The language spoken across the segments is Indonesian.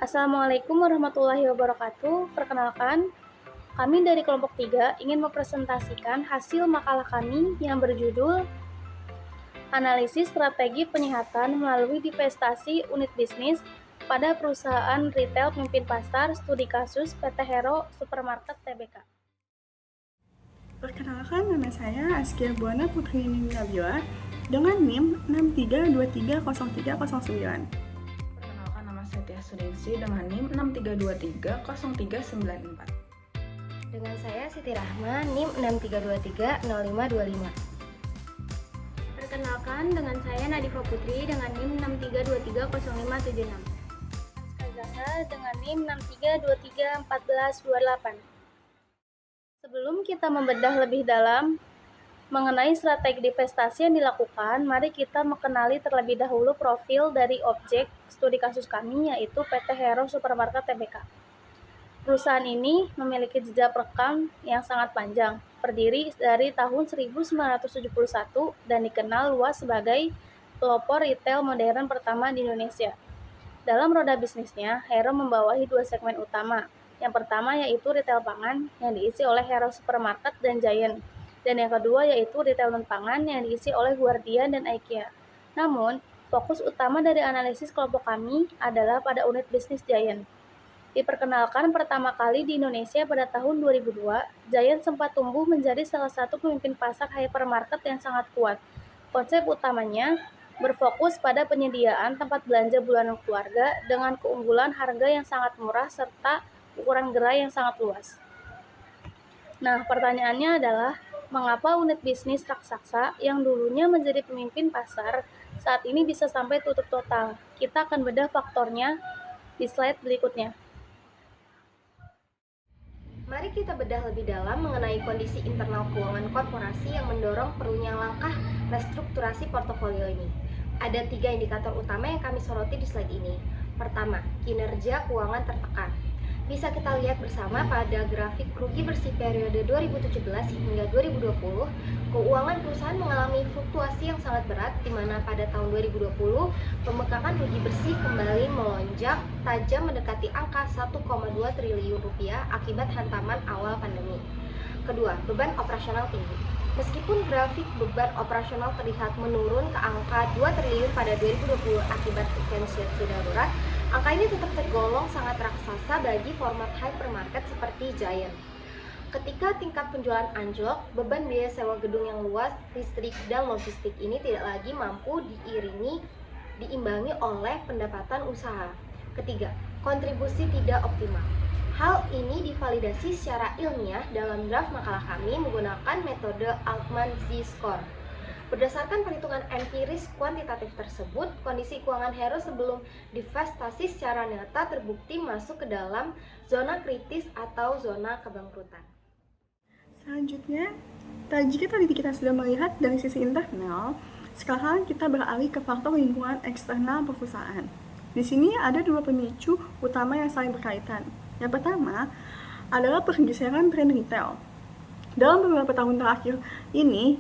Assalamualaikum warahmatullahi wabarakatuh. Perkenalkan, kami dari kelompok 3 ingin mempresentasikan hasil makalah kami yang berjudul Analisis Strategi Penyihatan melalui Divestasi Unit Bisnis pada Perusahaan Retail Pemimpin Pasar Studi Kasus PT Hero Supermarket Tbk. Perkenalkan, nama saya Askia Buana Putri Nabila dengan NIM 63230309. Perkenalkan, nama saya Tia Sudingsi dengan NIM 63230394. Dengan saya Siti Rahma, NIM 63230525. Perkenalkan, dengan saya Nadifa Putri dengan NIM 63230576. Zahra dengan NIM 63231428. Sebelum kita membedah lebih dalam mengenai strategi divestasi yang dilakukan, mari kita mengenali terlebih dahulu profil dari objek studi kasus kami, yaitu PT Hero Supermarket Tbk. Perusahaan ini memiliki jejak rekam yang sangat panjang, berdiri dari tahun 1971 dan dikenal luas sebagai pelopor retail modern pertama di Indonesia. Dalam roda bisnisnya, Hero membawahi dua segmen utama. Yang pertama yaitu retail pangan yang diisi oleh Hero Supermarket dan Giant, dan yang kedua yaitu retail non-pangan yang diisi oleh Guardian dan IKEA. Namun, fokus utama dari analisis kelompok kami adalah pada unit bisnis Giant. Diperkenalkan pertama kali di Indonesia pada tahun 2002, Giant sempat tumbuh menjadi salah satu pemimpin pasar hypermarket yang sangat kuat. Konsep utamanya berfokus pada penyediaan tempat belanja bulanan keluarga dengan keunggulan harga yang sangat murah serta ukuran gerai yang sangat luas. Nah, pertanyaannya adalah, mengapa unit bisnis raksasa yang dulunya menjadi pemimpin pasar saat ini bisa sampai tutup total? Kita akan bedah faktornya di slide berikutnya. Mari kita bedah lebih dalam mengenai kondisi internal keuangan korporasi yang mendorong perlunya langkah restrukturasi portofolio ini. Ada 3 indikator utama yang kami soroti di slide ini. Pertama, kinerja keuangan tertekan. Bisa kita lihat bersama pada grafik rugi bersih periode 2017 hingga 2020, keuangan perusahaan mengalami fluktuasi yang sangat berat, di mana pada tahun 2020, pembengkakan rugi bersih kembali melonjak tajam mendekati angka 1,2 triliun rupiah akibat hantaman awal pandemi. Kedua, beban operasional tinggi. Meskipun grafik beban operasional terlihat menurun ke angka 2 triliun pada 2020 akibat efisiensi darurat, angka ini tetap tergolong sangat raksasa bagi format hypermarket seperti Giant. Ketika tingkat penjualan anjlok, beban biaya sewa gedung yang luas, listrik, dan logistik ini tidak lagi mampu diimbangi oleh pendapatan usaha. Ketiga, kontribusi tidak optimal. Hal ini divalidasi secara ilmiah dalam draft makalah kami menggunakan metode Altman Z-Score. Berdasarkan perhitungan empiris kuantitatif tersebut, kondisi keuangan Hero sebelum divestasi secara nyata terbukti masuk ke dalam zona kritis atau zona kebangkrutan. Selanjutnya, jika tadi kita sudah melihat dari sisi internal, sekarang kita beralih ke faktor lingkungan eksternal perusahaan. Di sini ada 2 pemicu utama yang saling berkaitan. Yang pertama adalah pergeseran tren retail. Dalam beberapa tahun terakhir ini,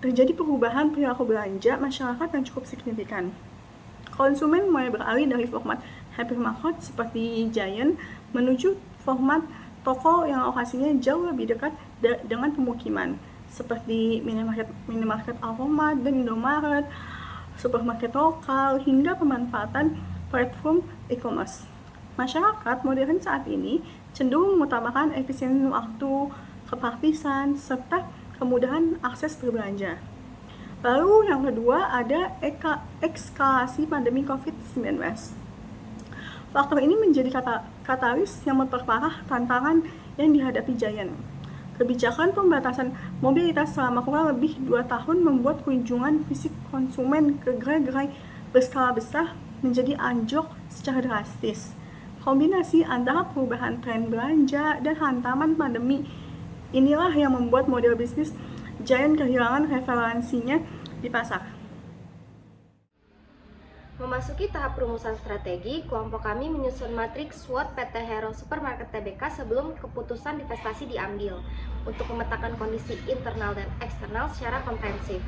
terjadi perubahan perilaku belanja masyarakat yang cukup signifikan. Konsumen mulai beralih dari format hypermarket seperti Giant menuju format toko yang lokasinya jauh lebih dekat dengan pemukiman, seperti minimarket Alfamart dan Indomaret, supermarket lokal, hingga pemanfaatan platform e-commerce. Masyarakat modern saat ini cenderung mengutamakan efisiensi waktu, kepraktisan, serta kemudahan akses berbelanja. Lalu yang kedua ada eskalasi pandemi COVID-19. Faktor ini menjadi katalis yang memperparah tantangan yang dihadapi Giant. Kebijakan pembatasan mobilitas selama kurang lebih 2 tahun membuat kunjungan fisik konsumen ke gerai-gerai berskala besar menjadi anjlok secara drastis. Kombinasi antara perubahan tren belanja dan hantaman pandemi inilah yang membuat model bisnis Giant kehilangan referensinya di pasar. Memasuki tahap perumusan strategi, kelompok kami menyusun matriks SWOT PT Hero Supermarket Tbk sebelum keputusan divestasi diambil untuk memetakan kondisi internal dan eksternal secara komprehensif.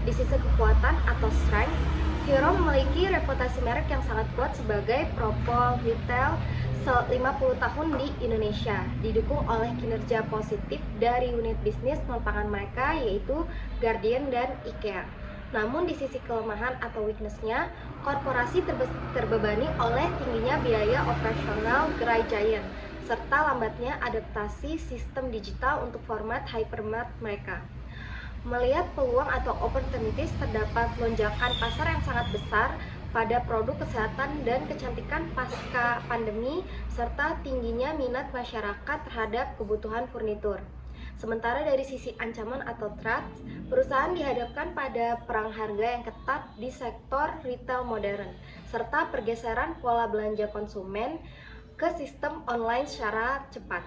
Di sisi kekuatan atau strength, Hero memiliki reputasi merek yang sangat kuat sebagai propol retail 50 tahun di Indonesia, didukung oleh kinerja positif dari unit bisnis non-pangan mereka yaitu Guardian dan IKEA. Namun di sisi kelemahan atau weakness-nya, korporasi terbebani oleh tingginya biaya operasional gerai giant, serta lambatnya adaptasi sistem digital untuk format hypermart mereka. Melihat peluang atau opportunities, terdapat lonjakan pasar yang sangat besar pada produk kesehatan dan kecantikan pasca pandemi, serta tingginya minat masyarakat terhadap kebutuhan furnitur. Sementara dari sisi ancaman atau threats, perusahaan dihadapkan pada perang harga yang ketat di sektor retail modern, serta pergeseran pola belanja konsumen ke sistem online secara cepat.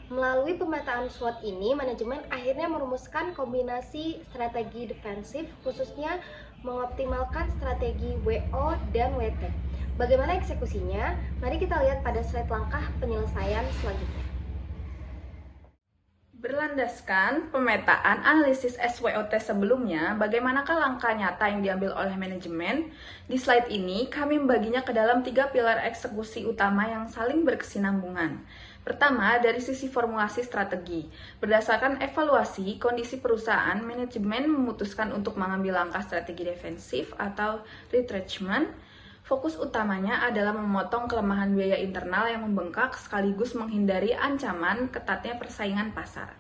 Melalui pemetaan SWOT ini, manajemen akhirnya merumuskan kombinasi strategi defensif, khususnya mengoptimalkan strategi WO dan WT. Bagaimana eksekusinya? Mari kita lihat pada slide langkah penyelesaian selanjutnya. Berlandaskan pemetaan analisis SWOT sebelumnya, bagaimanakah langkah nyata yang diambil oleh manajemen? Di slide ini, kami membaginya ke dalam 3 pilar eksekusi utama yang saling berkesinambungan. Pertama, dari sisi formulasi strategi. Berdasarkan evaluasi kondisi perusahaan, manajemen memutuskan untuk mengambil langkah strategi defensif atau retrenchment. Fokus utamanya adalah memotong kelemahan biaya internal yang membengkak sekaligus menghindari ancaman ketatnya persaingan pasar.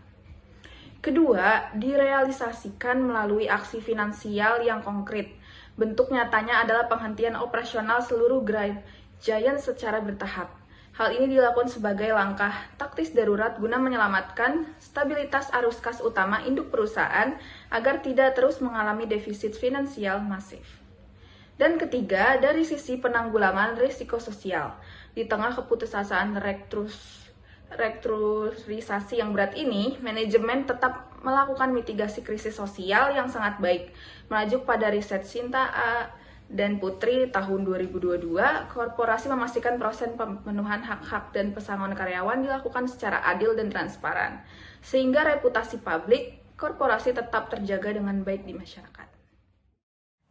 Kedua, direalisasikan melalui aksi finansial yang konkret. Bentuk nyatanya adalah penghentian operasional seluruh gerai giant secara bertahap. Hal ini dilakukan sebagai langkah taktis darurat guna menyelamatkan stabilitas arus kas utama induk perusahaan agar tidak terus mengalami defisit finansial masif. Dan ketiga, dari sisi penanggulangan risiko sosial. Di tengah keputusasaan restrukturisasi yang berat ini, manajemen tetap melakukan mitigasi krisis sosial yang sangat baik. Merujuk pada riset Sinta A. dan Putri tahun 2022, korporasi memastikan proses pemenuhan hak-hak dan pesangon karyawan dilakukan secara adil dan transparan, sehingga reputasi publik korporasi tetap terjaga dengan baik di masyarakat.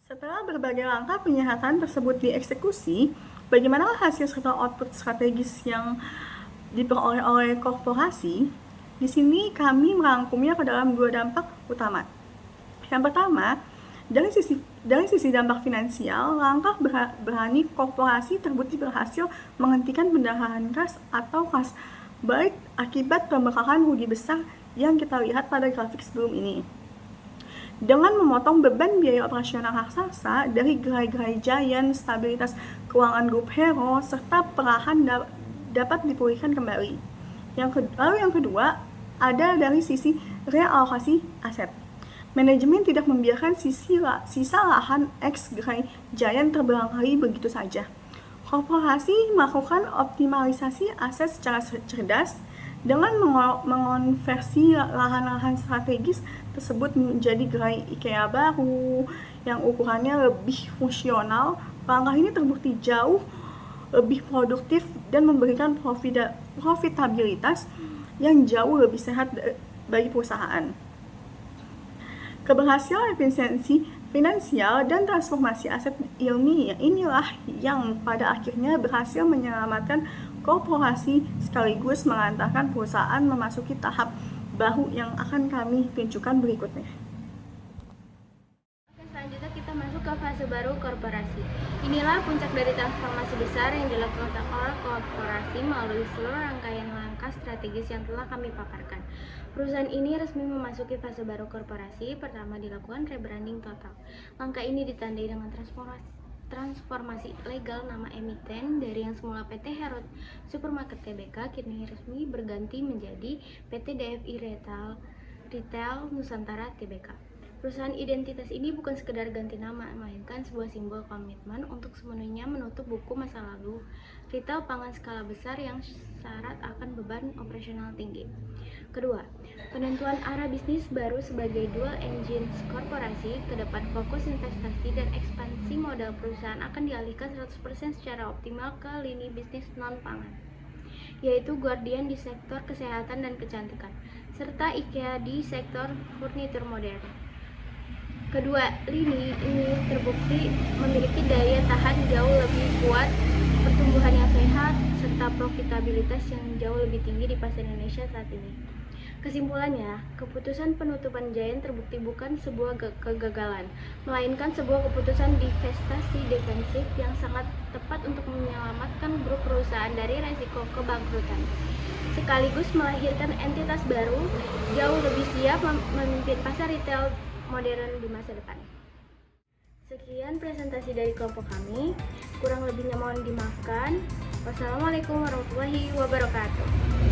Setelah berbagai langkah penyehatan tersebut dieksekusi, bagaimana hasil serta output strategis yang diperoleh oleh korporasi? Di sini kami merangkumnya ke dalam 2 dampak utama. Yang pertama, dari sisi dampak finansial, langkah berani korporasi terbukti berhasil menghentikan pendarahan kas atau kas baik akibat pembengkakan rugi besar yang kita lihat pada grafik sebelum ini. Dengan memotong beban biaya operasional raksasa dari gerai-gerai giant, stabilitas keuangan grup Hero, serta perlahan dapat dipulihkan kembali. Lalu yang kedua, ada dari sisi realokasi aset. Manajemen tidak membiarkan sisa lahan ex-gerai giant terbengkalai begitu saja. Korporasi melakukan optimalisasi aset secara cerdas dengan mengonversi lahan-lahan strategis tersebut menjadi gerai IKEA baru yang ukurannya lebih fungsional. Langkah ini terbukti jauh lebih produktif dan memberikan profitabilitas yang jauh lebih sehat bagi perusahaan. Keberhasilan efisiensi finansial dan transformasi aset ilmiah inilah yang pada akhirnya berhasil menyelamatkan korporasi sekaligus mengantarkan perusahaan memasuki tahap baru yang akan kami tunjukkan berikutnya. Selanjutnya kita masuk ke fase baru korporasi. Inilah puncak dari transformasi besar yang dilakukan oleh korporasi melalui seluruh rangkaian langkah strategis yang telah kami paparkan. Perusahaan ini resmi memasuki fase baru korporasi. Pertama, dilakukan rebranding total. Langkah ini ditandai dengan transformasi legal nama emiten dari yang semula PT Hero Supermarket Tbk kini resmi berganti menjadi PT DFI Retail Nusantara Tbk. Perusahaan identitas ini bukan sekedar ganti nama, melainkan sebuah simbol komitmen untuk sepenuhnya menutup buku masa lalu retail pangan skala besar yang syarat akan beban operasional tinggi. Kedua, penentuan arah bisnis baru sebagai dual engine korporasi. Ke depan fokus investasi dan ekspansi modal perusahaan akan dialihkan 100% secara optimal ke lini bisnis non-pangan, yaitu Guardian di sektor kesehatan dan kecantikan, serta IKEA di sektor furnitur modern. Kedua lini ini terbukti memiliki daya tahan jauh lebih kuat, pertumbuhan yang sehat, serta profitabilitas yang jauh lebih tinggi di pasar Indonesia saat ini. Kesimpulannya, keputusan penutupan Giant terbukti bukan sebuah kegagalan, melainkan sebuah keputusan divestasi defensif yang sangat tepat untuk menyelamatkan grup perusahaan dari resiko kebangkrutan, sekaligus melahirkan entitas baru jauh lebih siap memimpin pasar retail modern di masa depan. Sekian presentasi dari kelompok kami, kurang lebihnya mohon dimaafkan. Wassalamualaikum warahmatullahi wabarakatuh.